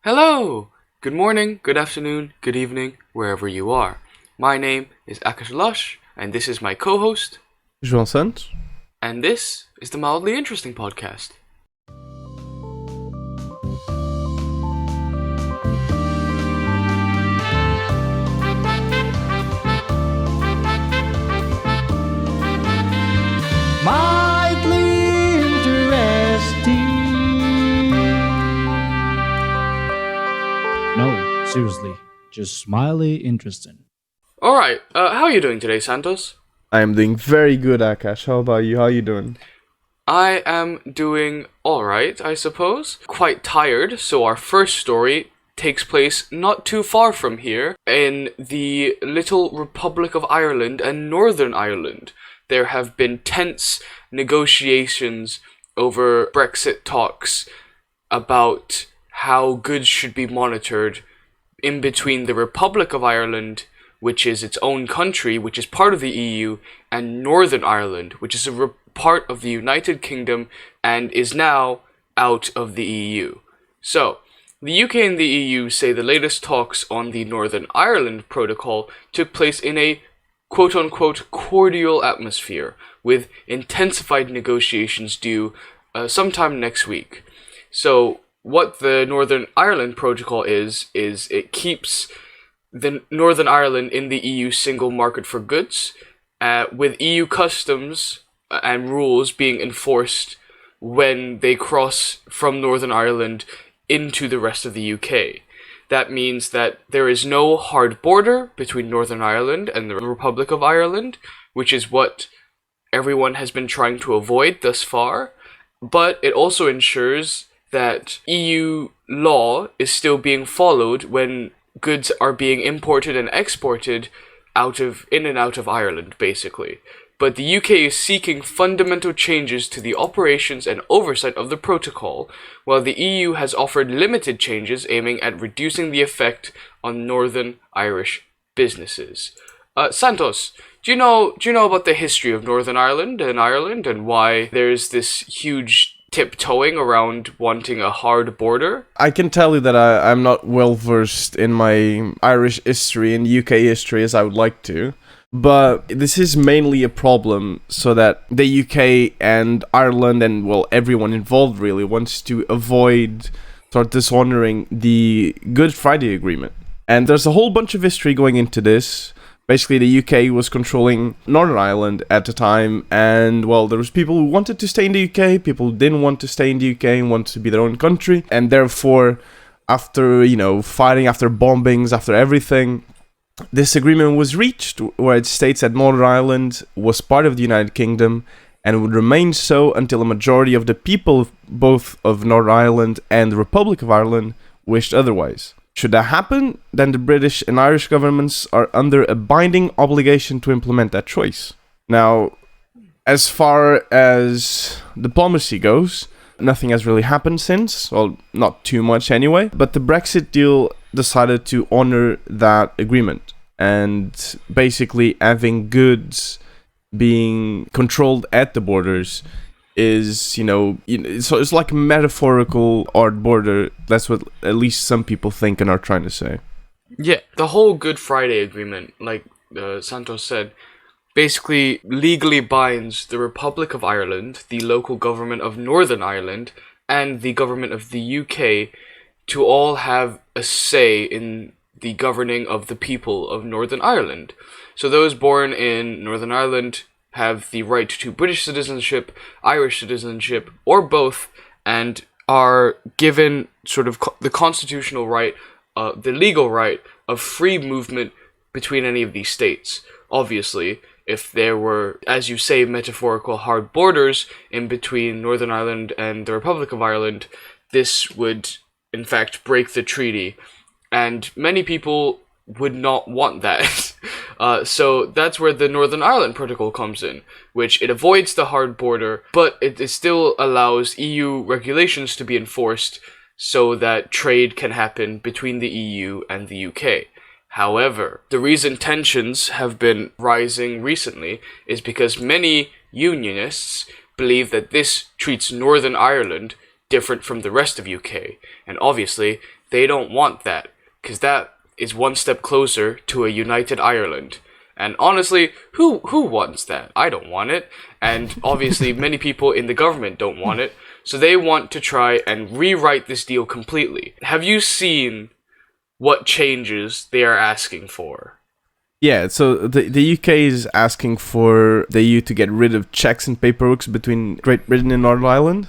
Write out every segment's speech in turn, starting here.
Hello! Good morning, good afternoon, good evening, wherever you are. My name is Akash Lush, and this is my co-host, João Santos. and this is the Mildly Interesting Podcast. Mildly interesting. No, seriously, just mildly interesting. Alright, how are you doing today, Santos? I am doing very good, Akash. How about you? How are you doing? I am doing alright, I suppose. Quite tired, so our first story takes place not too far from here, in the little Republic of Ireland and Northern Ireland. There have been tense negotiations over Brexit talks about how goods should be monitored in between the Republic of Ireland, which is its own country, which is part of the EU, and Northern Ireland, which is a part of the United Kingdom and is now out of the EU. So, the UK and the EU say the latest talks on the Northern Ireland Protocol took place in a quote-unquote cordial atmosphere, with intensified negotiations due sometime next week. So, what the Northern Ireland Protocol is it keeps the Northern Ireland in the EU single market for goods, with EU customs and rules being enforced when they cross from Northern Ireland into the rest of the UK. That means that there is no hard border between Northern Ireland and the Republic of Ireland, which is what everyone has been trying to avoid thus far, but it also ensures that EU law is still being followed when goods are being imported and exported in and out of Ireland, basically. But the UK is seeking fundamental changes to the operations and oversight of the protocol, while the EU has offered limited changes aiming at reducing the effect on Northern Irish businesses. Santos, do you know about the history of Northern Ireland and why there's this huge tiptoeing around wanting a hard border? I can tell you that I'm not well versed in my Irish history and UK history as I would like to. But this is mainly a problem so that the UK and Ireland and, well, everyone involved really wants to avoid sort of dishonoring the Good Friday Agreement. And there's a whole bunch of history going into this. Basically, the UK was controlling Northern Ireland at the time, and, well, there was people who wanted to stay in the UK, people who didn't want to stay in the UK and wanted to be their own country, and therefore, after, fighting, after bombings, after everything, this agreement was reached, where it states that Northern Ireland was part of the United Kingdom and would remain so until a majority of the people, both of Northern Ireland and the Republic of Ireland, wished otherwise. Should that happen, then the British and Irish governments are under a binding obligation to implement that choice. Now, as far as diplomacy goes, nothing has really happened since, well, not too much anyway, but the Brexit deal decided to honor that agreement, and basically having goods being controlled at the borders is, so it's like a metaphorical hard border. That's what at least some people think and are trying to say. Yeah, the whole Good Friday Agreement, like Santos said, basically legally binds the Republic of Ireland, the local government of Northern Ireland, and the government of the UK to all have a say in the governing of the people of Northern Ireland. So those born in Northern Ireland have the right to British citizenship, Irish citizenship, or both, and are given sort of the constitutional right, the legal right of free movement between any of these states. Obviously, if there were, as you say, metaphorical hard borders in between Northern Ireland and the Republic of Ireland, this would, in fact, break the treaty. And many people would not want that. So that's where the Northern Ireland Protocol comes in, which it avoids the hard border, but it still allows EU regulations to be enforced so that trade can happen between the EU and the UK. However, the reason tensions have been rising recently is because many unionists believe that this treats Northern Ireland different from the rest of UK, and obviously they don't want that, because that is one step closer to a united Ireland. And honestly, who wants that? I don't want it. And obviously, many people in the government don't want it. So they want to try and rewrite this deal completely. Have you seen what changes they are asking for? Yeah, so the UK is asking for the EU to get rid of checks and paperwork between Great Britain and Northern Ireland.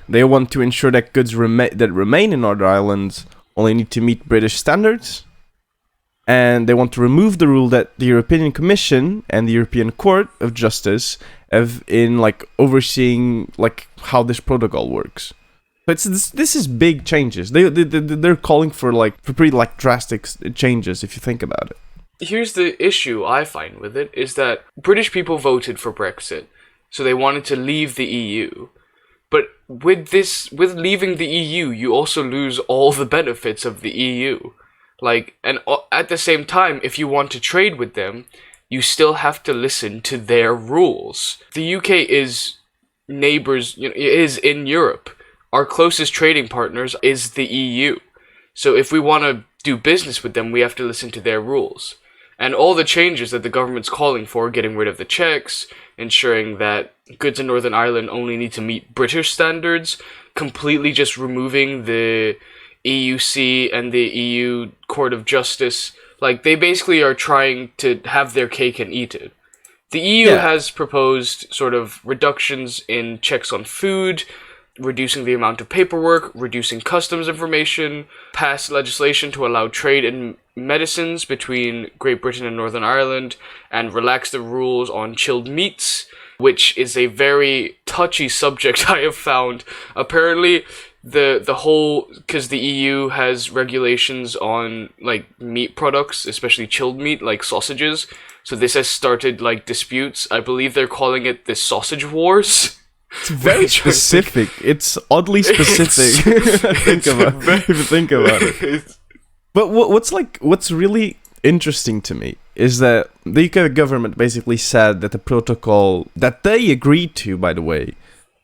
They want to ensure that goods that remain in Northern Ireland only need to meet British standards. And they want to remove the rule that the European Commission and the European Court of Justice have in overseeing how this protocol works. But this is big changes. They're calling for pretty drastic changes if you think about it. Here's the issue I find with it, is that British people voted for Brexit, so they wanted to leave the EU. But with leaving the EU, you also lose all the benefits of the EU. And at the same time, if you want to trade with them, you still have to listen to their rules. The UK is neighbors, is in Europe. Our closest trading partners is the EU. So if we want to do business with them, we have to listen to their rules. And all the changes that the government's calling for, getting rid of the checks, ensuring that goods in Northern Ireland only need to meet British standards, completely just removing the EUC and the EU Court of Justice, they basically are trying to have their cake and eat it. The EU has proposed sort of reductions in checks on food, reducing the amount of paperwork, reducing customs information, passed legislation to allow trade in medicines between Great Britain and Northern Ireland, and relax the rules on chilled meats, which is a very touchy subject I have found. Apparently, the whole, because the EU has regulations on meat products, especially chilled meat, like sausages, so this has started disputes. I believe they're calling it the sausage wars. It's very specific. It's oddly specific. If you think about it. But what's really interesting to me is that the UK government basically said that the protocol that they agreed to, by the way,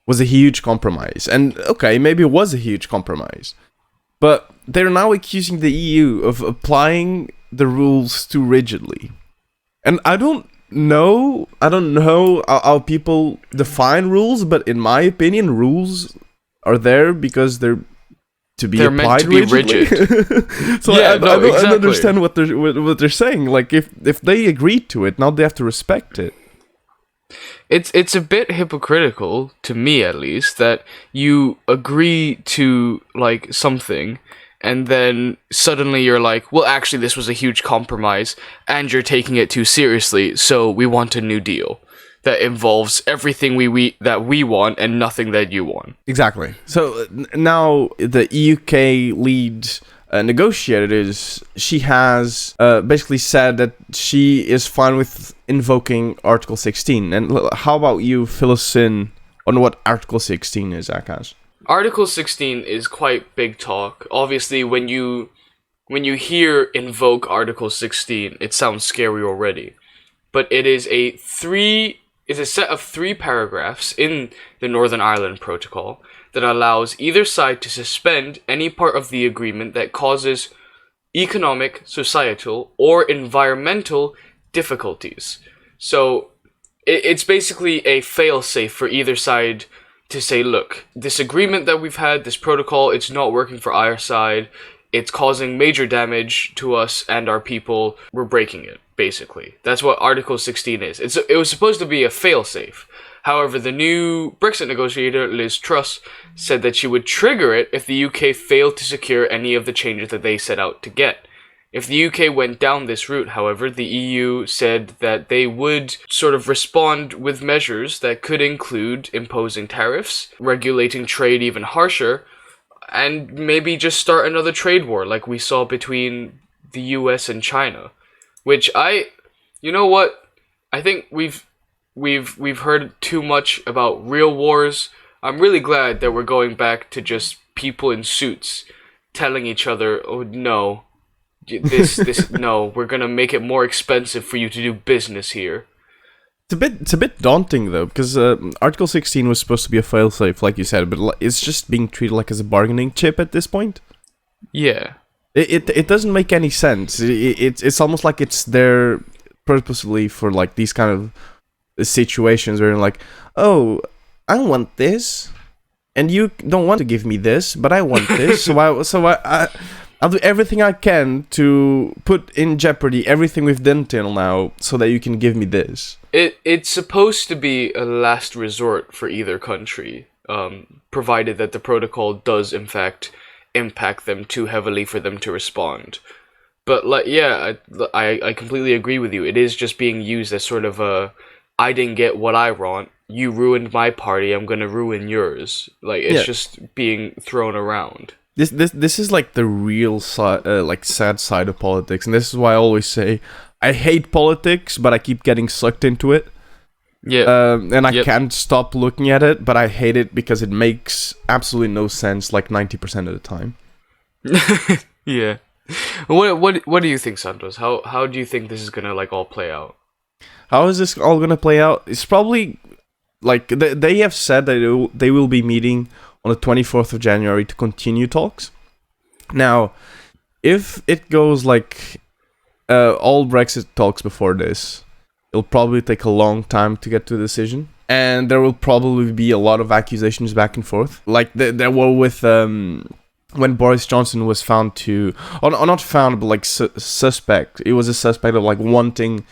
was a huge compromise. And okay, maybe it was a huge compromise. But they're now accusing the EU of applying the rules too rigidly. And I don't know how people define rules, but in my opinion, rules are there because they're they're meant to be rigid. So I don't understand what they're saying. If they agreed to it, now they have to respect it. It's a bit hypocritical, to me at least, that you agree to something, and then suddenly you're well, actually this was a huge compromise, and you're taking it too seriously, so we want a new deal that involves everything that we want and nothing that you want. Exactly. So now the UK lead negotiator she has basically said that she is fine with invoking Article 16. And how about you fill us in on what Article 16 is, Akash? Article 16 is quite big talk. Obviously, when you hear invoke Article 16, it sounds scary already. But it is a set of 3 paragraphs in the Northern Ireland Protocol that allows either side to suspend any part of the agreement that causes economic, societal, or environmental difficulties. So it's basically a fail-safe for either side to say, look, this agreement that we've had, this protocol, it's not working for our side, it's causing major damage to us and our people, we're breaking it, basically. That's what Article 16 is. It was supposed to be a fail-safe. However, the new Brexit negotiator, Liz Truss, said that she would trigger it if the UK failed to secure any of the changes that they set out to get. If the UK went down this route, however, the EU said that they would sort of respond with measures that could include imposing tariffs, regulating trade even harsher, and maybe just start another trade war like we saw between the US and China. Which you know what? I think we've heard too much about real wars. I'm really glad that we're going back to just people in suits telling each other, oh no, no, we're gonna make it more expensive for you to do business here. It's a bit daunting though, because Article 16 was supposed to be a failsafe, like you said, but it's just being treated as a bargaining chip at this point. Yeah. It doesn't make any sense. It's almost like it's there purposely for like these kind of situations where you're like, oh, I want this, and you don't want to give me this, but I want this, so I'll do everything I can to put in jeopardy everything we've done till now, so that you can give me this. It's supposed to be a last resort for either country, provided that the protocol does in fact impact them too heavily for them to respond. But like, yeah, I completely agree with you. It is just being used as sort of a, I didn't get what I want, you ruined my party, I'm gonna ruin yours. Like, it's just being thrown around. This is like the real like sad side of politics, and this is why I always say I hate politics, but I keep getting sucked into it. Yeah. And I can't stop looking at it, but I hate it because it makes absolutely no sense like 90% of the time. Yeah. What do you think, Santos? How do you think this is gonna like all play out? How is this all gonna play out? It's probably like they have said that they will be meeting on the 24th of January to continue talks. Now, if it goes like all Brexit talks before this, it'll probably take a long time to get to a decision, and there will probably be a lot of accusations back and forth, like there were with when Boris Johnson was found to, or not found, but like suspect. It was a suspect of like wanting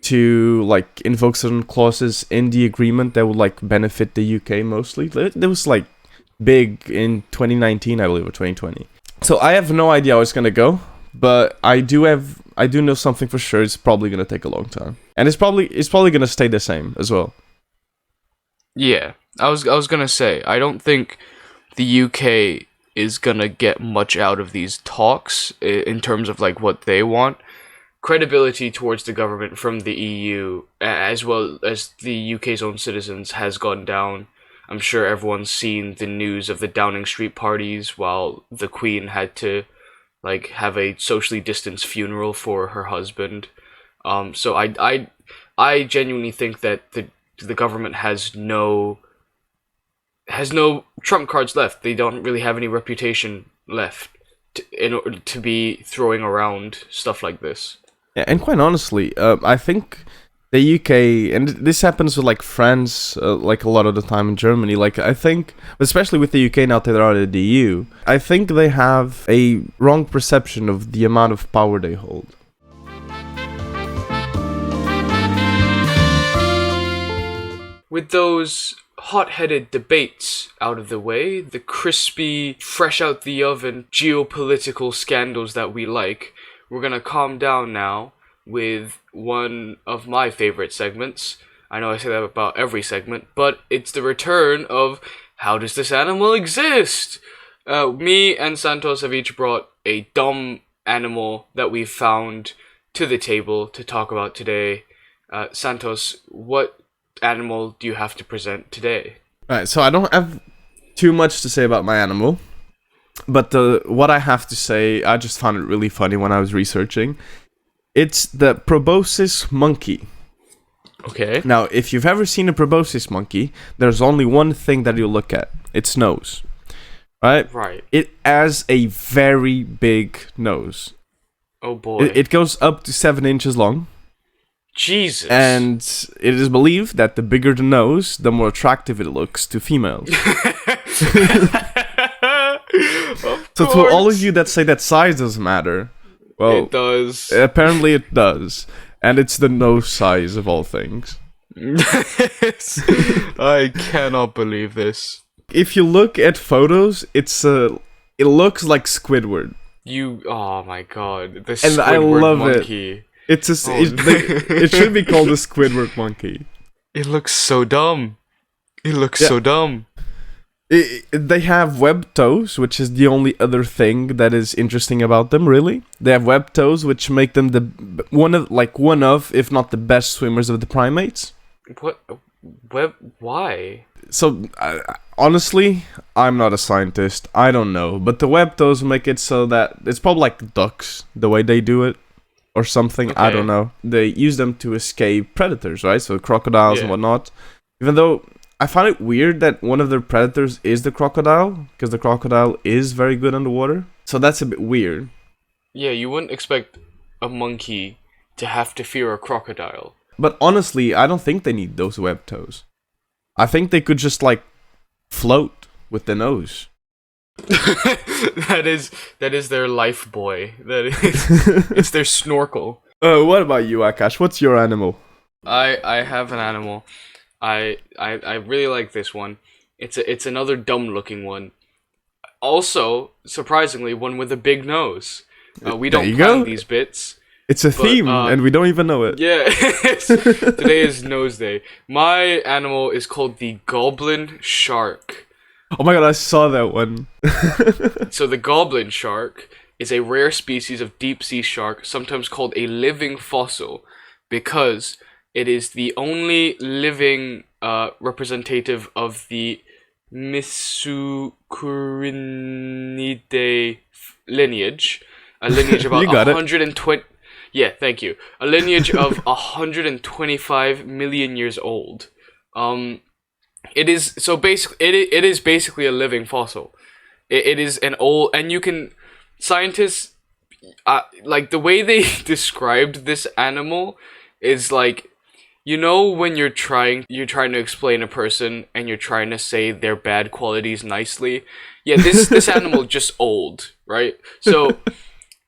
to like invoke certain clauses in the agreement that would like benefit the UK mostly. There was like big in 2019, I believe, or 2020. So I have no idea how it's gonna go, but I do know something for sure. It's probably gonna take a long time, and it's probably gonna stay the same as well. Yeah, I was gonna say, I don't think the UK is gonna get much out of these talks in terms of like what they want. Credibility towards the government from the EU, as well as the UK's own citizens, has gone down. I'm sure everyone's seen the news of the Downing Street parties while the Queen had to like have a socially distanced funeral for her husband. So I genuinely think that the government has no trump cards left. They don't really have any reputation left in order to be throwing around stuff like this. Yeah, and quite honestly, I think the UK, and this happens with like France, like a lot of the time in Germany, like I think, especially with the UK now that they're out of the EU, I think they have a wrong perception of the amount of power they hold. With those hot-headed debates out of the way, the crispy, fresh out the oven geopolitical scandals that we like, we're gonna calm down now with one of my favorite segments. I know I say that about every segment, but it's the return of How Does This Animal Exist? Me and Santos have each brought a dumb animal that we've found to the table to talk about today. Santos, what animal do you have to present today? Alright, so I don't have too much to say about my animal, but what I have to say, I just found it really funny when I was researching. It's the Proboscis Monkey. Okay. Now, if you've ever seen a Proboscis monkey, there's only one thing that you look at. Its nose. Right? Right. It has a very big nose. Oh boy. It goes up to 7 inches long. Jesus. And it is believed that the bigger the nose, the more attractive it looks to females. So to all of you that say that size doesn't matter, well, it does. Apparently it does. And it's the nose size of all things. I cannot believe this. If you look at photos, it looks like Squidward. Oh my god. The And I Squidward love monkey. it. It should be called the Squidward monkey. It looks so dumb. It looks so dumb. They have web toes, which is the only other thing that is interesting about them, really. They have web toes, which make them one of, if not the best swimmers of the primates. What? Why? So, honestly, I'm not a scientist. I don't know. But the web toes make it so that it's probably like ducks, the way they do it. Or something, okay. I don't know. They use them to escape predators, right? So crocodiles and whatnot. Even though I find it weird that one of their predators is the crocodile, because the crocodile is very good underwater. So that's a bit weird. Yeah, you wouldn't expect a monkey to have to fear a crocodile. But honestly, I don't think they need those web toes. I think they could just, like, float with the nose. that is their life buoy. That is it's their snorkel. What about you, Akash? What's your animal? I have an animal. I really like this one. It's another dumb looking one. Also, surprisingly, one with a big nose. We There don't you plan go. these bits. It's a theme, and we don't even know it. Yeah, today is Nose Day. My animal is called the Goblin Shark. Oh my god, I saw that one. So the Goblin Shark is a rare species of deep-sea shark, sometimes called a living fossil, because it is the only living representative of the Missucurinidae lineage. A lineage about You got it. 120... Yeah, thank you. A lineage of 125 million years old. It is so basically it is basically a living fossil. It is an old, and you can scientists like the way they described this animal is like, you know, when you're trying to explain a person and you're trying to say their bad qualities nicely. Yeah, this animal just old, right? So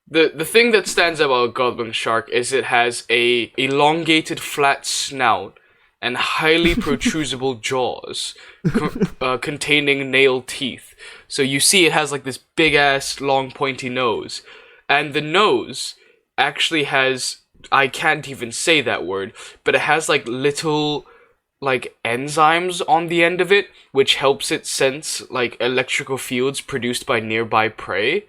the thing that stands out about Goblin Shark is it has a elongated flat snout and highly protrusible jaws containing nail teeth. So you see it has like this big ass long pointy nose. And the nose actually has, I can't even say that word, but it has like little like enzymes on the end of it, which helps it sense like electrical fields produced by nearby prey.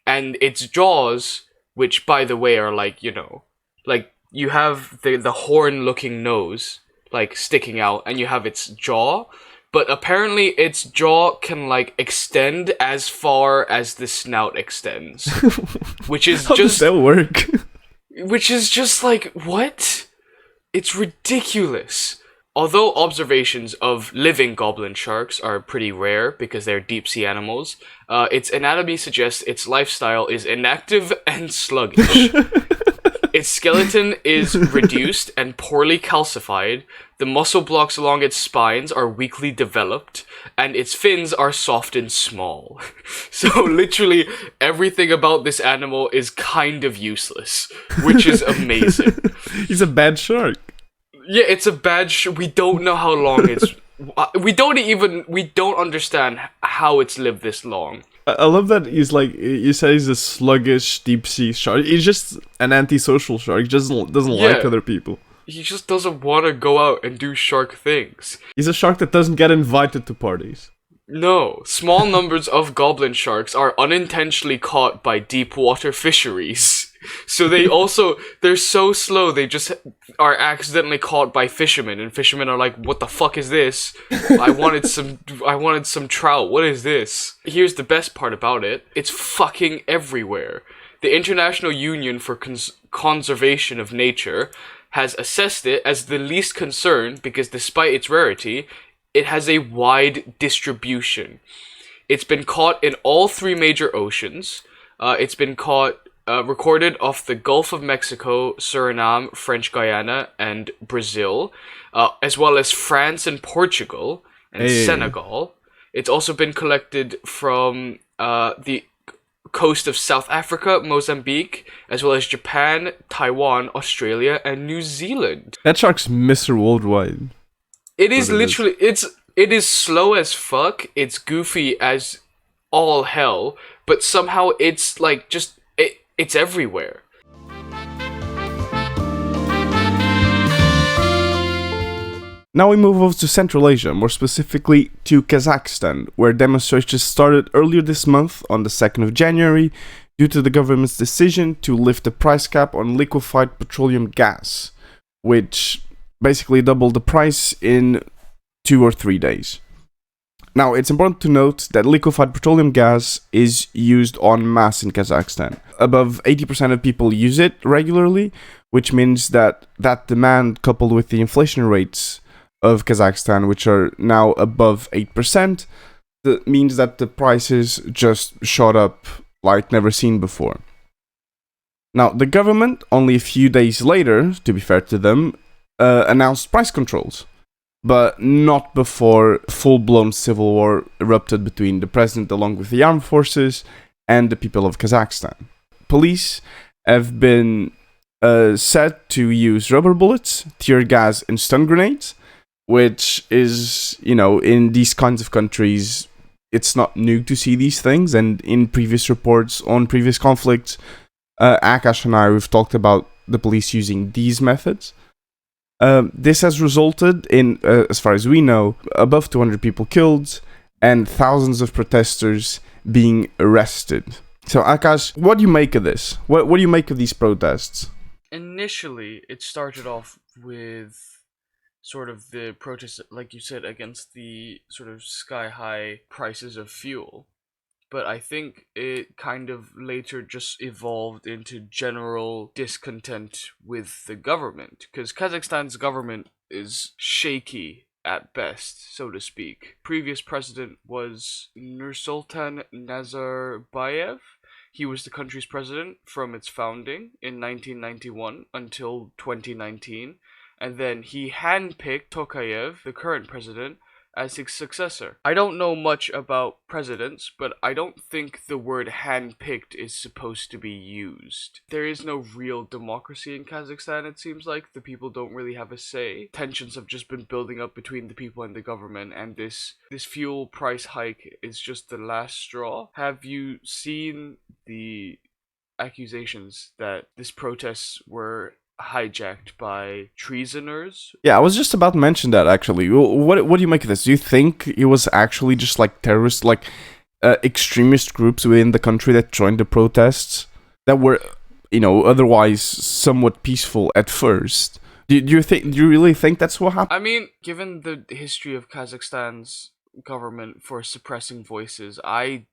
And its jaws, which by the way are like, you know, like you have the horn looking nose like sticking out, and you have its jaw, but apparently its jaw can like extend as far as the snout extends, which is How does just that work? which is just like, what? It's ridiculous. Although observations of living goblin sharks are pretty rare because they're deep-sea animals, its anatomy suggests its lifestyle is inactive and sluggish. Its skeleton is reduced and poorly calcified, the muscle blocks along its spines are weakly developed, and its fins are soft and small. So literally everything about this animal is kind of useless, which is amazing. He's a bad shark. Yeah, it's a bad we don't know how long it's... We don't understand how it's lived this long. I love that he's like, you said he's a sluggish deep sea shark. He's just an antisocial shark. He just doesn't like other people. He just doesn't want to go out and do shark things. He's a shark that doesn't get invited to parties. No, small numbers of goblin sharks are unintentionally caught by deep water fisheries. So they're so slow, they just are accidentally caught by fishermen, and fishermen are like, what the fuck is this? I wanted some trout, what is this? Here's the best part about it, it's fucking everywhere. The International Union for Conservation of Nature has assessed it as the least concern because despite its rarity, it has a wide distribution. It's been caught in all three major oceans. It's been recorded off the Gulf of Mexico, Suriname, French Guiana, and Brazil, as well as France and Portugal and Senegal. It's also been collected from the coast of South Africa, Mozambique, as well as Japan, Taiwan, Australia, and New Zealand. That shark's Mr. Worldwide. It is literally, it is slow as fuck, it's goofy as all hell, but somehow it's like just, it's everywhere. Now we move over to Central Asia, more specifically to Kazakhstan, where demonstrations started earlier this month on the 2nd of January due to the government's decision to lift the price cap on liquefied petroleum gas, which basically doubled the price in 2 or 3 days. Now, it's important to note that liquefied petroleum gas is used en masse in Kazakhstan. Above 80% of people use it regularly, which means that demand, coupled with the inflation rates of Kazakhstan, which are now above 8%, that means that the prices just shot up like never seen before. Now, the government, only a few days later, to be fair to them, announced price controls, but not before full-blown civil war erupted between the president along with the armed forces and the people of Kazakhstan. Police have been said to use rubber bullets, tear gas, and stun grenades, which is, in these kinds of countries, it's not new to see these things, and in previous reports on previous conflicts, Akash and I, we've talked about the police using these methods. This has resulted in, as far as we know, above 200 people killed and thousands of protesters being arrested. So, Akash, what do you make of this? What do you make of these protests? Initially, it started off with sort of the protests, like you said, against the sort of sky-high prices of fuel. But I think it kind of later just evolved into general discontent with the government, because Kazakhstan's government is shaky at best, so to speak. Previous president was Nursultan Nazarbayev. He was the country's president from its founding in 1991 until 2019, and then he handpicked Tokayev, the current president, as his successor. I don't know much about presidents, but I don't think the word handpicked is supposed to be used. There is no real democracy in Kazakhstan, it seems like. The people don't really have a say. Tensions have just been building up between the people and the government, and this fuel price hike is just the last straw. Have you seen the accusations that these protests were hijacked by treasoners? Yeah, I was just about to mention that, actually. What do you make of this? Do you think it was actually just like terrorist, like extremist groups within the country that joined the protests that were, otherwise somewhat peaceful at first? Do you really think that's what happened? I mean, given the history of Kazakhstan's government for suppressing voices, I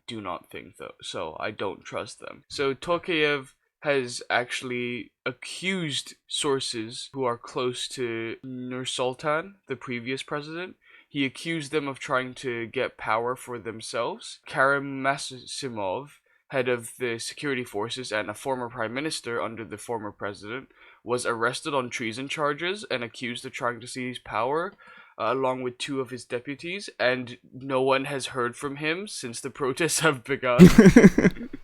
do not think so. I don't trust them. So Tokayev has actually accused sources who are close to Nursultan, the previous president. He accused them of trying to get power for themselves. Karim Masimov, head of the security forces and a former prime minister under the former president, was arrested on treason charges and accused of trying to seize power, along with two of his deputies, and no one has heard from him since the protests have begun.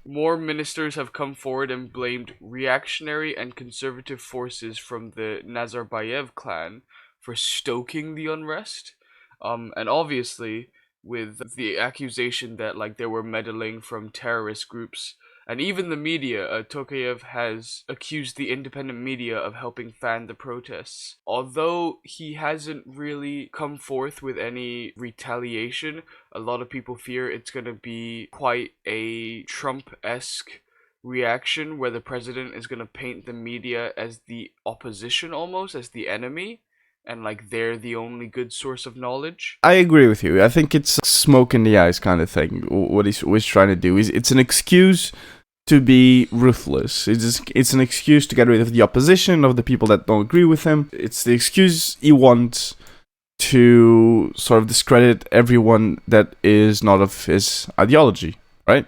More ministers have come forward and blamed reactionary and conservative forces from the Nazarbayev clan for stoking the unrest. And obviously, with the accusation that they were meddling from terrorist groups, and even the media, Tokayev has accused the independent media of helping fan the protests. Although he hasn't really come forth with any retaliation, a lot of people fear it's going to be quite a Trump-esque reaction where the president is going to paint the media as the opposition almost, as the enemy, and they're the only good source of knowledge. I agree with you. I think it's smoke in the eyes kind of thing. What he's trying to do is it's an excuse to be ruthless. It's an excuse to get rid of the opposition, of the people that don't agree with him. It's the excuse he wants to sort of discredit everyone that is not of his ideology, right?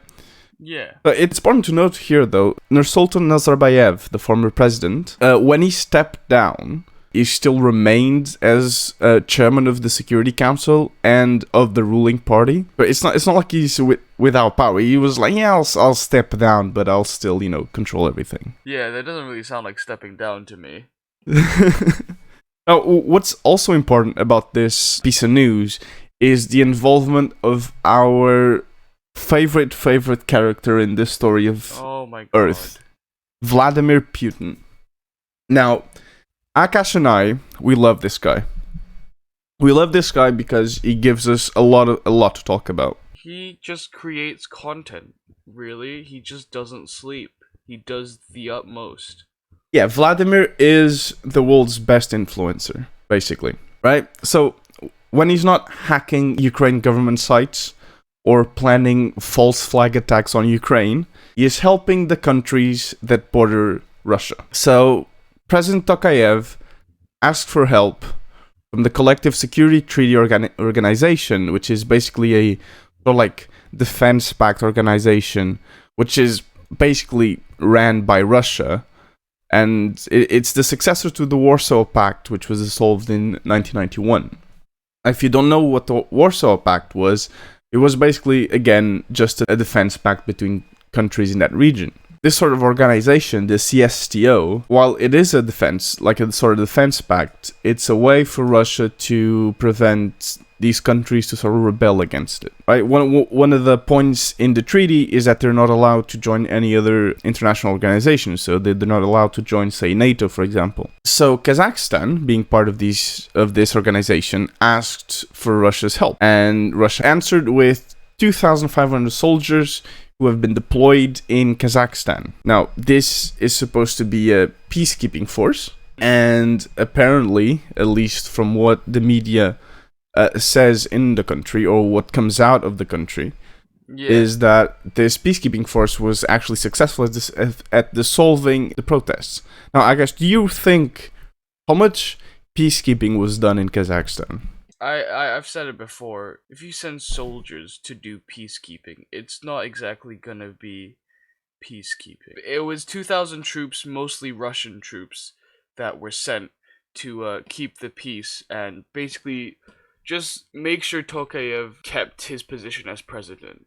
Yeah. But it's important to note here, though, Nursultan Nazarbayev, the former president, when he stepped down, he still remained as chairman of the Security Council and of the ruling party. But it's not like he's without power. He was like, yeah, I'll step down, but I'll still, control everything. Yeah, that doesn't really sound like stepping down to me. Now, what's also important about this piece of news is the involvement of our favorite character in this story of Earth, Vladimir Putin. Now, Akash and I, we love this guy. We love this guy because he gives us a lot to talk about. He just creates content, really. He just doesn't sleep. He does the utmost. Yeah, Vladimir is the world's best influencer, basically, right? So, when he's not hacking Ukraine government sites or planning false flag attacks on Ukraine, he is helping the countries that border Russia. So, President Tokayev asked for help from the Collective Security Treaty Organization, which is basically a defense pact organization, which is basically ran by Russia, and it's the successor to the Warsaw Pact, which was dissolved in 1991. If you don't know what the Warsaw Pact was, it was basically, again, just a defense pact between countries in that region. This sort of organization, the CSTO, while it is a defense, like a sort of defense pact, it's a way for Russia to prevent these countries to sort of rebel against it. Right? One of the points in the treaty is that they're not allowed to join any other international organization, so they're not allowed to join, say, NATO, for example. So Kazakhstan, being part of this organization, asked for Russia's help, and Russia answered with 2,500 soldiers who have been deployed in Kazakhstan. Now, this is supposed to be a peacekeeping force, and apparently, at least from what the media says in the country, or what comes out of the country, is that this peacekeeping force was actually successful at dissolving the protests. Now, I guess, do you think how much peacekeeping was done in Kazakhstan? I've said it before. If you send soldiers to do peacekeeping, it's not exactly gonna be peacekeeping. It was 2,000 troops, mostly Russian troops, that were sent to keep the peace and basically just make sure Tokayev kept his position as president.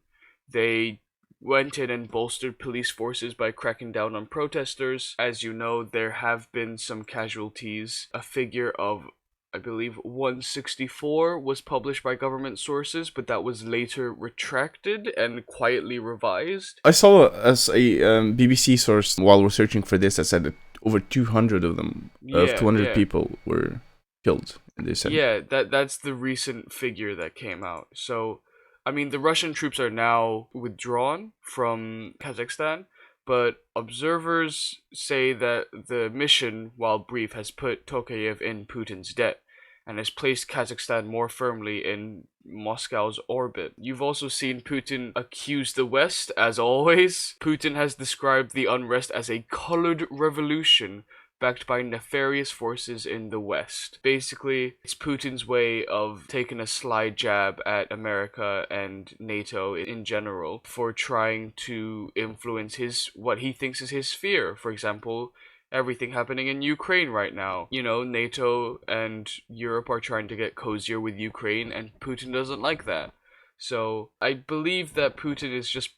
They went in and bolstered police forces by cracking down on protesters. As you know, there have been some casualties. A figure of, I believe, 164 was published by government sources, but that was later retracted and quietly revised. I saw as a BBC source while researching for this that said that over 200 of them, of 200 people were killed. They said. Yeah, that's the recent figure that came out. So, I mean, the Russian troops are now withdrawn from Kazakhstan, but observers say that the mission, while brief, has put Tokayev in Putin's debt and has placed Kazakhstan more firmly in Moscow's orbit. You've also seen Putin accuse the West, as always. Putin has described the unrest as a colored revolution backed by nefarious forces in the West. Basically, it's Putin's way of taking a sly jab at America and NATO in general for trying to influence what he thinks is his sphere. For example, everything happening in Ukraine right now. You know, NATO and Europe are trying to get cozier with Ukraine, and Putin doesn't like that. So, I believe that Putin is just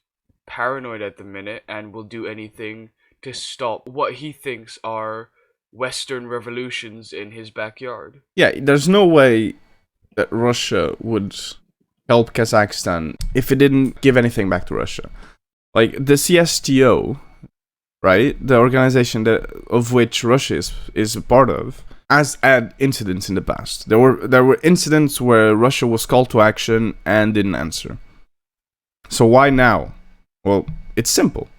paranoid at the minute and will do anything to stop what he thinks are Western revolutions in his backyard. Yeah, there's no way that Russia would help Kazakhstan if it didn't give anything back to Russia. Like, the CSTO, right, the organization of which Russia is a part of, has had incidents in the past. There were incidents where Russia was called to action and didn't answer. So why now? Well, it's simple.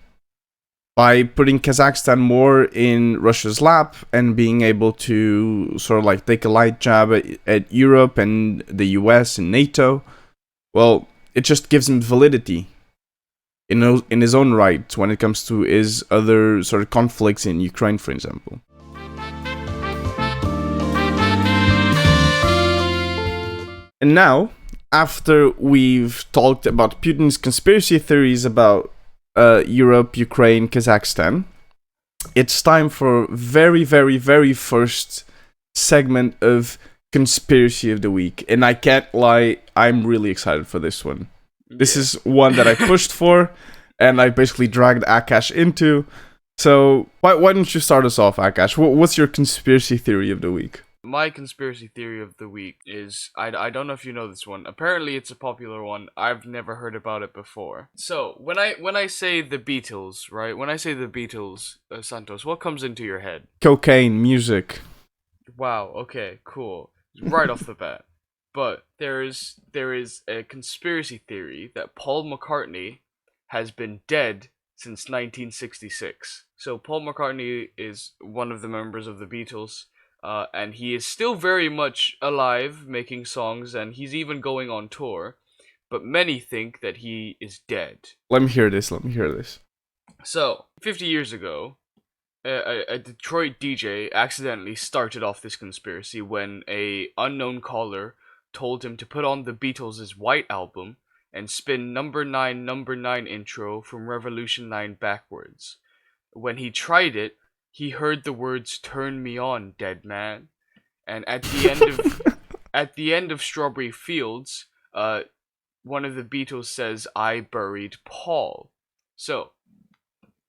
By putting Kazakhstan more in Russia's lap and being able to sort of like take a light jab at Europe and the US and NATO, well, it just gives him validity in his own right when it comes to his other sort of conflicts in Ukraine, for example. And now, after we've talked about Putin's conspiracy theories about Europe, Ukraine, Kazakhstan, it's time for very, very, very first segment of Conspiracy of the Week. And I can't lie, I'm really excited for this one. This is one that I pushed for, and I basically dragged Akash into. So, why don't you start us off, Akash? What's your conspiracy theory of the week? My conspiracy theory of the week is, I don't know if you know this one. Apparently it's a popular one. I've never heard about it before. So, when I say the Beatles, right? When I say the Beatles, Santos, what comes into your head? Cocaine, music. Wow, okay, cool. Right off the bat. But there is a conspiracy theory that Paul McCartney has been dead since 1966. So Paul McCartney is one of the members of the Beatles. And he is still very much alive, making songs, and he's even going on tour. But many think that he is dead. Let me hear this. So, 50 years ago, a Detroit DJ accidentally started off this conspiracy when a unknown caller told him to put on the Beatles' White Album and spin number 9 intro from Revolution 9 backwards. When he tried it, he heard the words "Turn me on, dead man." And at the end of Strawberry Fields, one of the Beatles says, "I buried Paul." So,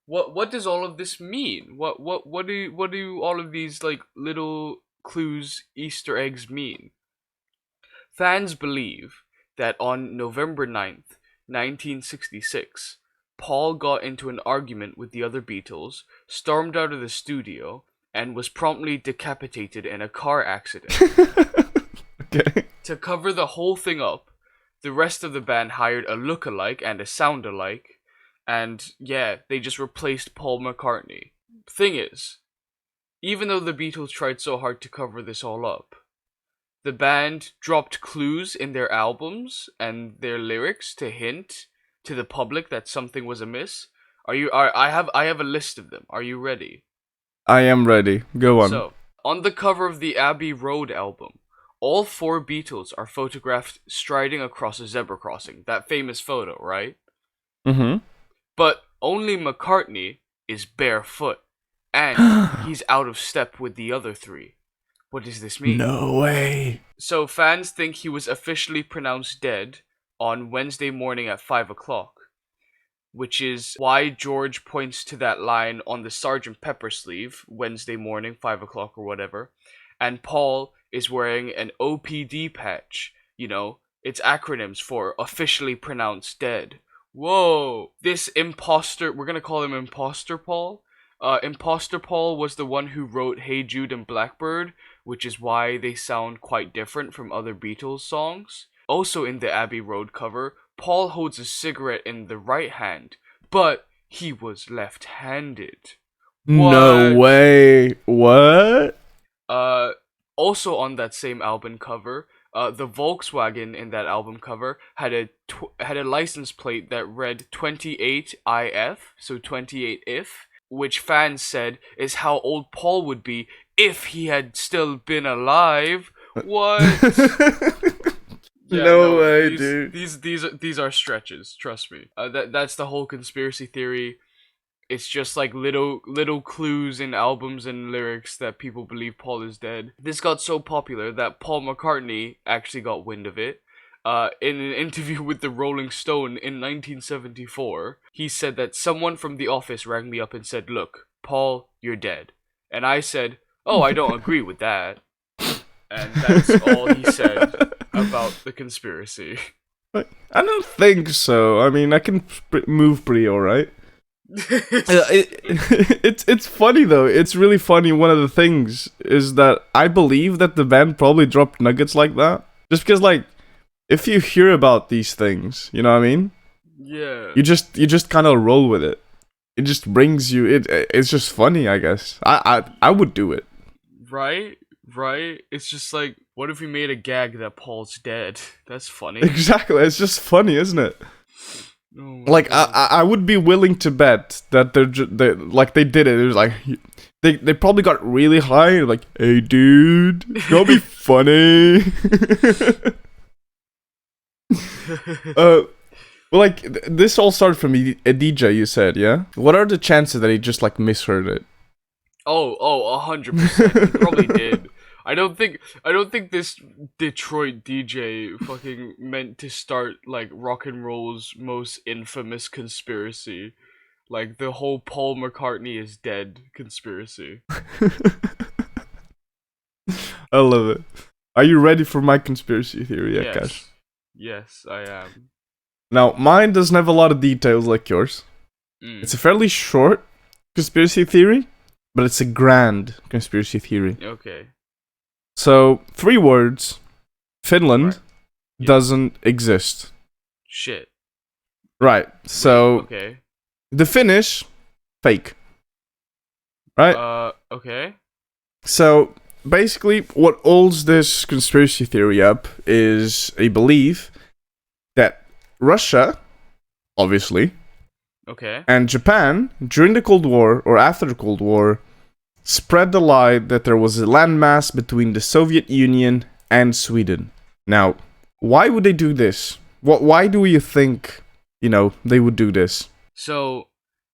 what does all of this mean? What do all of these like little clues, Easter eggs mean? Fans believe that on November 9th, 1966, Paul got into an argument with the other Beatles, stormed out of the studio, and was promptly decapitated in a car accident. Okay. To cover the whole thing up, the rest of the band hired a look-alike and a sound-alike, and yeah, they just replaced Paul McCartney. Thing is, even though the Beatles tried so hard to cover this all up, the band dropped clues in their albums and their lyrics to hint to the public that something was amiss. I have a list of them. Are you ready? I am ready. Go on. So, on the cover of the Abbey Road album, all 4 Beatles are photographed striding across a zebra crossing. That famous photo, right? Mm-hmm. But only McCartney is barefoot, and he's out of step with the other 3. What does this mean? No way. So fans think he was officially pronounced dead on Wednesday morning at 5 o'clock, which is why George points to that line on the Sgt. Pepper sleeve, Wednesday morning, 5 o'clock or whatever, and Paul is wearing an OPD patch. You know, it's acronyms for officially pronounced dead. Whoa! This imposter, we're gonna call him Imposter Paul. Imposter Paul was the one who wrote Hey Jude and Blackbird, which is why they sound quite different from other Beatles songs. Also in the Abbey Road cover, Paul holds a cigarette in the right hand, but he was left-handed. No way. What? Also on that same album cover, the Volkswagen in that album cover had a license plate that read 28IF, so 28 if, which fans said is how old Paul would be if he had still been alive. What? Yeah, no way, dude. These are stretches. Trust me. That's the whole conspiracy theory. It's just like little clues in albums and lyrics that people believe Paul is dead. This got so popular that Paul McCartney actually got wind of it. In an interview with the Rolling Stone in 1974, he said that someone from the office rang me up and said, "Look, Paul, you're dead." And I said, "Oh, I don't agree with that." And that's all he said about the conspiracy. I don't think so. I mean, I can move pretty alright. It's funny though. It's really funny. One of the things is that I believe that the band probably dropped nuggets like that. Just because, like, if you hear about these things, you know what I mean? Yeah. You just kind of roll with it. It just brings you. It's just funny, I guess. I would do it. Right. It's just like, what if we made a gag that Paul's dead? That's funny. Exactly. It's just funny, isn't it? Oh like I would be willing to bet that they like they did it. It was like they probably got really high. Like, hey dude, it's gonna be funny. Well, like this all started from a DJ. You said, yeah. What are the chances that he just like misheard it? Oh, 100%. He probably did. I don't think this Detroit DJ fucking meant to start like rock and roll's most infamous conspiracy, like the whole Paul McCartney is dead conspiracy. I love it. Are you ready for my conspiracy theory, Akash? Yes, I am. Now, mine doesn't have a lot of details like yours. It's a fairly short conspiracy theory, but it's a grand conspiracy theory. Okay. So, 3 words. Finland Right. Yeah. doesn't exist. Shit. Right. So, Okay. the Finnish, fake. Right? Okay. So, basically, what holds this conspiracy theory up is a belief that Russia, obviously, Okay. and Japan, during the Cold War or after the Cold War, spread the lie that there was a landmass between the Soviet Union and Sweden. Now, why would they do this? Why do you think, they would do this? So,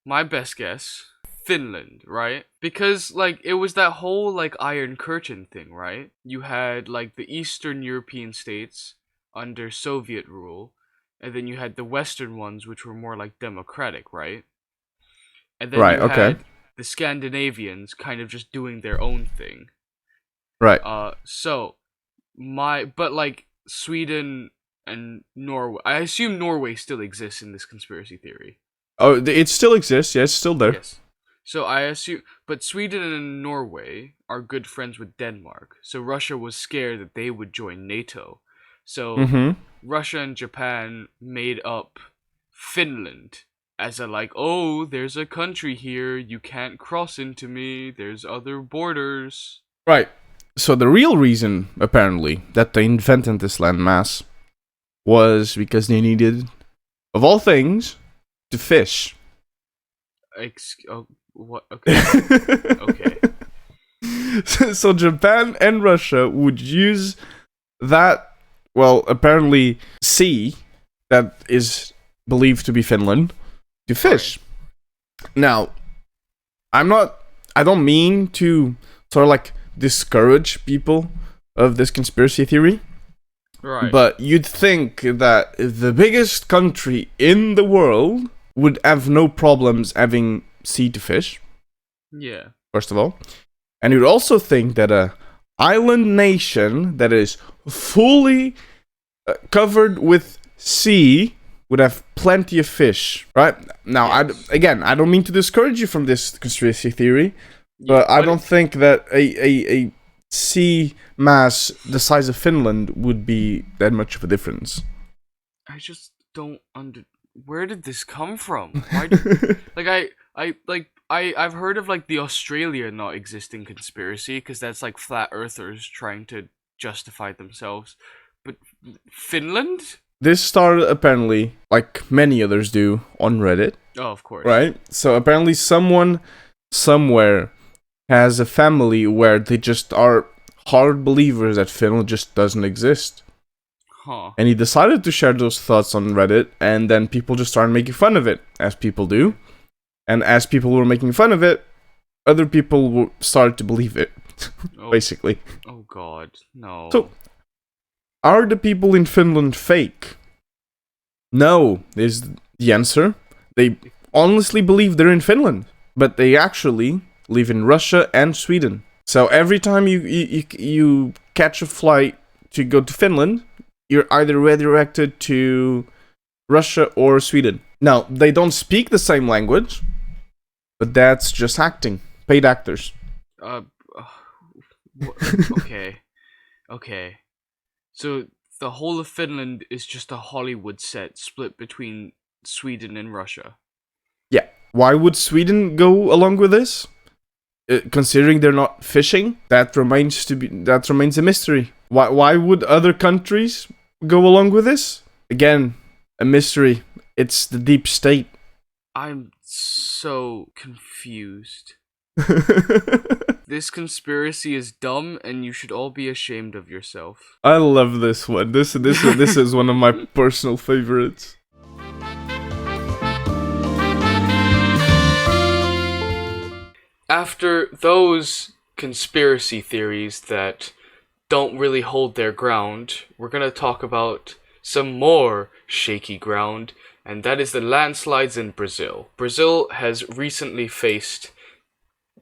my best guess, Finland, right? Because, like, it was that whole, like, Iron Curtain thing, right? You had, like, the Eastern European states under Soviet rule, and then you had the Western ones, which were more, like, democratic, right? And then Right, you okay. had the Scandinavians kind of just doing their own thing. Right. But, like, Sweden and Norway, I assume Norway still exists in this conspiracy theory. Oh, it still exists. Yeah, it's still there. Yes. So I assume, but Sweden and Norway are good friends with Denmark. So Russia was scared that they would join NATO. So Mm-hmm. Russia and Japan made up Finland as a like, oh, there's a country here, you can't cross into me, there's other borders. Right. So the real reason, apparently, that they invented this landmass was because they needed, of all things, to fish. What? Okay. Okay. So Japan and Russia would use that, well, apparently sea that is believed to be Finland to fish. Now, I don't mean to sort of like discourage people of this conspiracy theory. Right. But you'd think that the biggest country in the world would have no problems having sea to fish, Yeah. first of all. And you'd also think that a island nation that is fully covered with sea would have plenty of fish, right? Now, Yes. I don't mean to discourage you from this conspiracy theory, but I don't think that a sea mass the size of Finland would be that much of a difference. I just don't where did this come from? Why did, I've heard of like the Australia not existing conspiracy because that's like flat earthers trying to justify themselves. But Finland? This started apparently, like many others do, on Reddit, Oh, of course. right? So apparently someone somewhere has a family where they just are hard believers that Finland just doesn't exist. Huh. And he decided to share those thoughts on Reddit, and then people just started making fun of it, as people do. And as people were making fun of it, other people started to believe it, Oh, basically. oh god, no. So, are the people in Finland fake? No, is the answer. They honestly believe they're in Finland, but they actually live in Russia and Sweden. So every time you catch a flight to go to Finland, you're either redirected to Russia or Sweden. Now, they don't speak the same language, but that's just acting. Paid actors. Okay. Okay. So the whole of Finland is just a Hollywood set split between Sweden and Russia. Yeah. Why would Sweden go along with this? Considering they're not fishing, that remains a mystery. Why would other countries go along with this? Again, a mystery. It's the deep state. I'm so confused. This conspiracy is dumb, and you should all be ashamed of yourself. I love this one. This is one of my personal favorites. After those conspiracy theories that don't really hold their ground, we're gonna talk about some more shaky ground, and that is the landslides in Brazil. Brazil has recently faced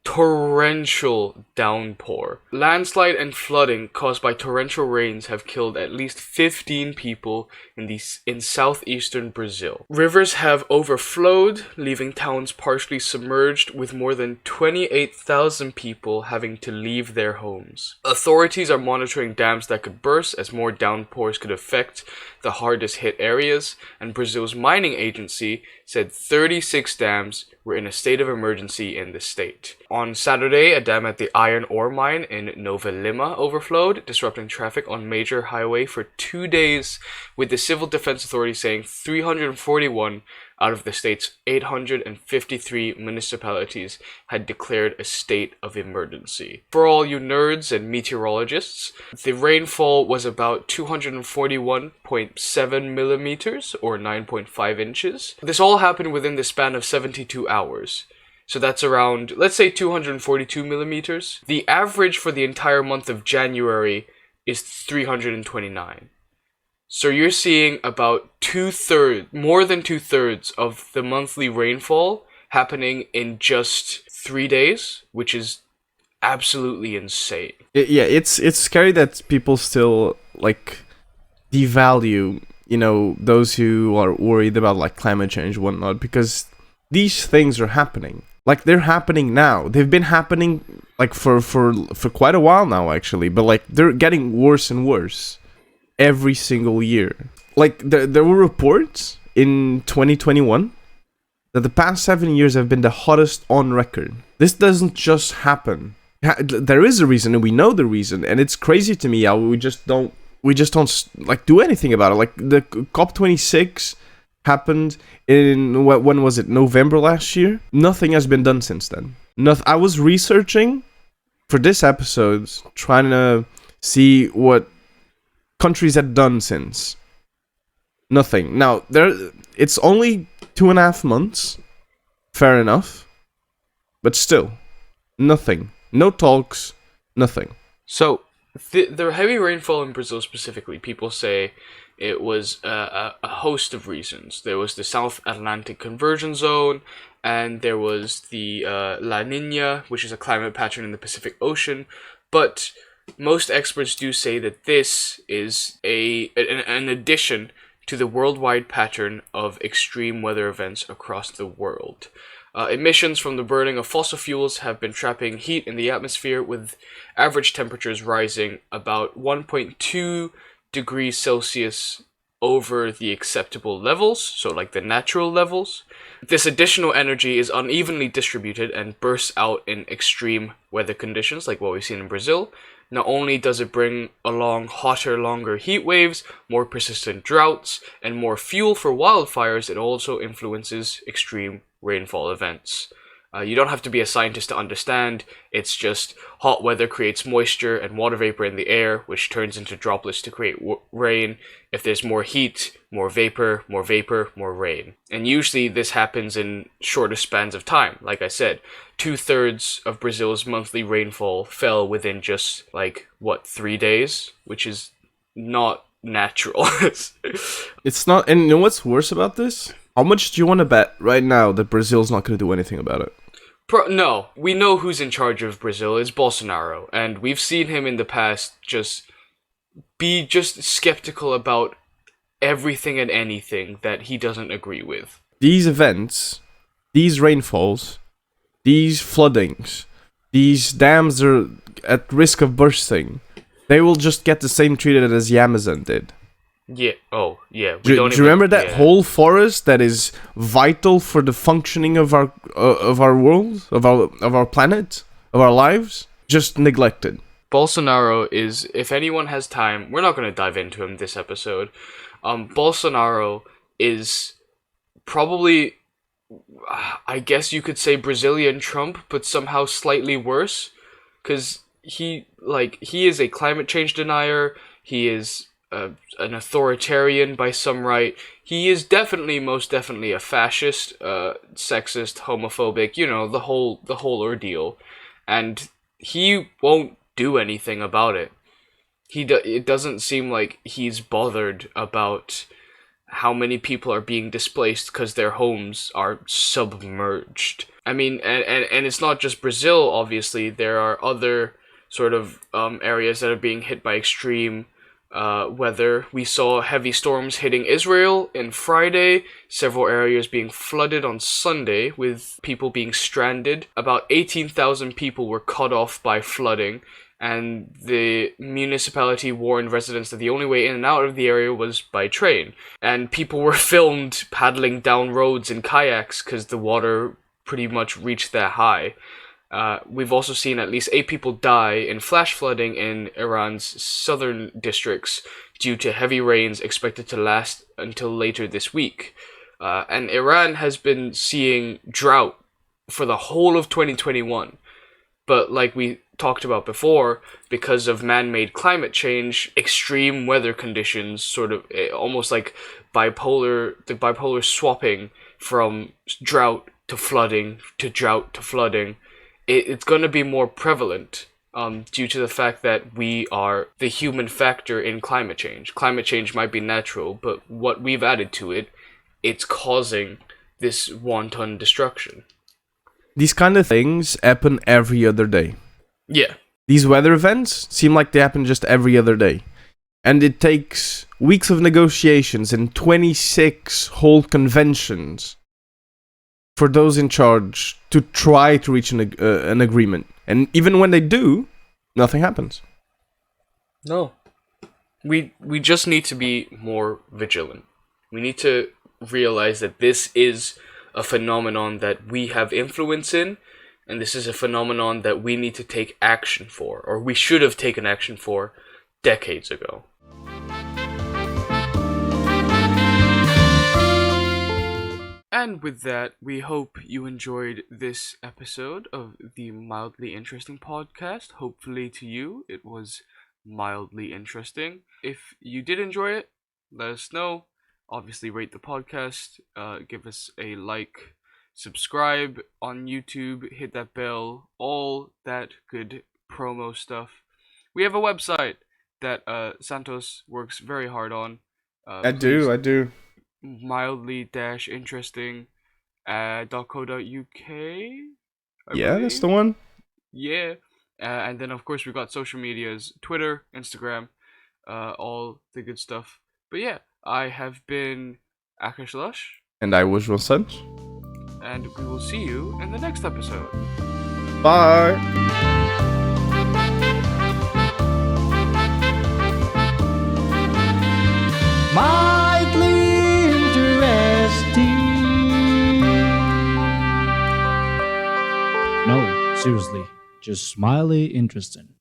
torrential downpour. Landslide and flooding caused by torrential rains have killed at least 15 people in southeastern Brazil. Rivers have overflowed, leaving towns partially submerged, with more than 28,000 people having to leave their homes. Authorities are monitoring dams that could burst as more downpours could affect the hardest hit areas, and Brazil's mining agency said 36 dams were in a state of emergency in the state. On Saturday, a dam at the iron ore mine in Nova Lima overflowed, disrupting traffic on major highway for 2 days, with the Civil Defense Authority saying 341 out of the state's 853 municipalities had declared a state of emergency. For all you nerds and meteorologists, the rainfall was about 241.7 millimeters, or 9.5 inches. This all happened within the span of 72 hours. So that's around, let's say, 242 millimeters. The average for the entire month of January is 329. So you're seeing about more than two-thirds of the monthly rainfall happening in just 3 days, which is absolutely insane. Yeah, it's scary that people still devalue, those who are worried about climate change and whatnot, because these things are happening. They're happening now. They've been happening for quite a while now, actually, but they're getting worse and worse every single year. There were reports in 2021 that the past 7 years have been the hottest on record. This doesn't just happen. There is a reason, and we know the reason, and it's crazy to me how we just don't do anything about it. The COP26 happened in, when was it, November last year? Nothing has been done since then. I was researching for this episode, trying to see what countries had done since. Nothing. Now, it's only 2.5 months. Fair enough. But still, nothing. No talks, nothing. So, the heavy rainfall in Brazil specifically, people say it was a host of reasons. There was the South Atlantic Conversion Zone, and there was the La Niña, which is a climate pattern in the Pacific Ocean. But most experts do say that this is an addition to the worldwide pattern of extreme weather events across the world. Emissions from the burning of fossil fuels have been trapping heat in the atmosphere, with average temperatures rising about 1.2 degrees Celsius over the acceptable levels, so the natural levels. This additional energy is unevenly distributed and bursts out in extreme weather conditions, like what we've seen in Brazil. Not only does it bring along hotter, longer heat waves, more persistent droughts, and more fuel for wildfires, it also influences extreme rainfall events. You don't have to be a scientist to understand. It's just hot weather creates moisture and water vapor in the air, which turns into droplets to create rain. If there's more heat, more vapor, more rain. And usually this happens in shorter spans of time. Like I said, 2/3 of Brazil's monthly rainfall fell within just 3 days, which is not natural. It's not, and you know what's worse about this? How much do you want to bet right now that Brazil's not going to do anything about it? No, we know who's in charge of Brazil. It's Bolsonaro, and we've seen him in the past be skeptical about everything and anything that he doesn't agree with. These events, these rainfalls, these floodings, these dams are at risk of bursting. They will just get the same treatment as the Amazon did. Yeah. Oh, yeah. Do you remember that whole forest that is vital for the functioning of our world, of our planet, of our lives? Just neglected. Bolsonaro is, if anyone has time, we're not going to dive into him this episode. Bolsonaro is probably, I guess you could say, Brazilian Trump, but somehow slightly worse, because he is a climate change denier. He is an authoritarian by some right. He is most definitely a fascist, sexist, homophobic, the whole ordeal, and he won't do anything about it. It doesn't seem like he's bothered about how many people are being displaced because their homes are submerged. I mean, and it's not just Brazil, obviously. There are other sort of areas that are being hit by extreme weather. We saw heavy storms hitting Israel on Friday, several areas being flooded on Sunday, with people being stranded. About 18,000 people were cut off by flooding, and the municipality warned residents that the only way in and out of the area was by train. And people were filmed paddling down roads in kayaks because the water pretty much reached that high. We've also seen at least 8 people die in flash flooding in Iran's southern districts due to heavy rains expected to last until later this week. And Iran has been seeing drought for the whole of 2021. But like we talked about before, because of man-made climate change, extreme weather conditions, sort of almost like bipolar swapping from drought to flooding to drought to flooding, it's going to be more prevalent due to the fact that we are the human factor in climate change. Climate change might be natural, but what we've added to it, it's causing this wanton destruction. These kind of things happen every other day. Yeah. These weather events seem like they happen just every other day. And it takes weeks of negotiations and 26 whole conventions for those in charge to try to reach an agreement. And even when they do, nothing happens. No. We just need to be more vigilant. We need to realize that this is a phenomenon that we have influence in, and this is a phenomenon that we need to take action for, or we should have taken action for decades ago. And with that, we hope you enjoyed this episode of the Mildly Interesting podcast. Hopefully to you, it was mildly interesting. If you did enjoy it, let us know. Obviously, rate the podcast, give us a like, subscribe on YouTube, hit that bell, all that good promo stuff. We have a website that Santos works very hard on. I do. mildly-interesting.co.uk. Yeah, that's the one. Yeah. And then, of course, we've got social medias, Twitter, Instagram, all the good stuff. But yeah, I have been Akash Lush. And I was Wilson. And we will see you in the next episode. Bye. Mildly interesting. No, seriously, just mildly interesting.